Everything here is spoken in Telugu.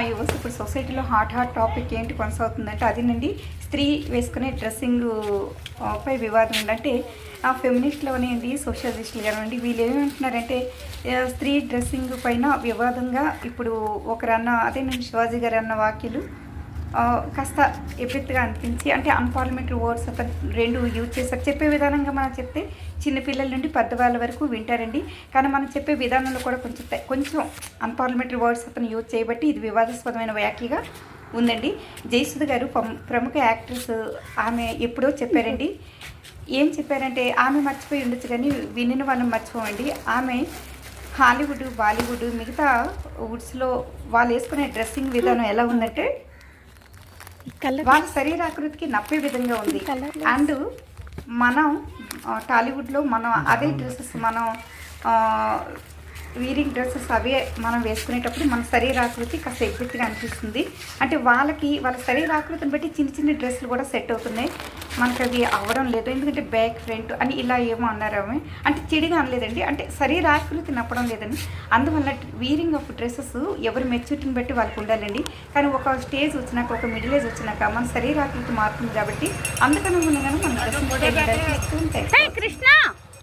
యువస్ ఇప్పుడు సొసైటీలో హాట్ టాపిక్ ఏంటి కొనసాగుతుందంటే అదేనండి, స్త్రీ వేసుకునే డ్రెస్సింగ్ పై వివాదం ఉందంటే ఆ ఫెమినిస్ట్లు అవనివ్వండి, సోషలిస్టులు కానివ్వండి, వీళ్ళు ఏమంటున్నారంటే స్త్రీ డ్రెస్సింగ్ పైన వివాదంగా ఇప్పుడు ఒకరన్న అదేనండి శివాజీ గారు అన్న వాక్యలు కాస్త ఎఫెక్ట్గా అనిపించి, అంటే అన్పార్లమెంటరీ వర్డ్స్ అతను రెండు యూజ్ చేశారు. చెప్పే విధానంగా మనం చెప్తే చిన్నపిల్లల నుండి పెద్దవాళ్ళ వరకు వింటారండి. కానీ మనం చెప్పే విధానంలో కూడా కొంచెం అన్పార్లమెంటరీ వర్డ్స్ అతను యూజ్ చేయబట్టి ఇది వివాదాస్పదమైన వ్యాఖ్యగా ఉందండి. జయసుధ గారు ప్రముఖ యాక్ట్రెస్, ఆమె ఎప్పుడో చెప్పారండి. ఏం చెప్పారంటే ఆమె మర్చిపోయి ఉండొచ్చు కానీ వినిన వాళ్ళని మర్చిపోవండి. ఆమె హాలీవుడ్, బాలీవుడ్, మిగతా వుడ్స్లో వాళ్ళు వేసుకునే డ్రెస్సింగ్ విధానం ఎలా ఉందంటే వాళ్ళ శరీరాకృతికి నప్పే విధంగా ఉంది. అండ్ మనం టాలీవుడ్లో మనం అదే డ్రెస్సెస్ మనం వీరింగ్ డ్రెస్సెస్ అవే మనం వేసుకునేటప్పుడు మన శరీరాకృతి కాస్త ఎగ్జెక్ట్గా అనిపిస్తుంది. అంటే వాళ్ళ శరీరాకృతిని బట్టి చిన్న చిన్న డ్రెస్సులు కూడా సెట్ అవుతున్నాయి, మనకు అది అవ్వడం లేదు. ఎందుకంటే బ్యాక్ ఫ్రంట్ అని ఇలా ఏమో అన్నారు ఆమె, అంటే చెడుగా అనలేదండి, అంటే శరీరాకృతి నప్పడం లేదని. అందువల్ల వీరింగ్ ఆఫ్ డ్రెస్సెస్ ఎవరి మెచ్యూరిటీని బట్టి వాళ్ళకు ఉండాలండి. కానీ ఒక స్టేజ్ వచ్చినాక, ఒక మిడిల్ ఏజ్ వచ్చినాక మన శరీరాకృతి మారుతుంది కాబట్టి అందుకని మనం డ్రెస్సింగ్ కృష్ణ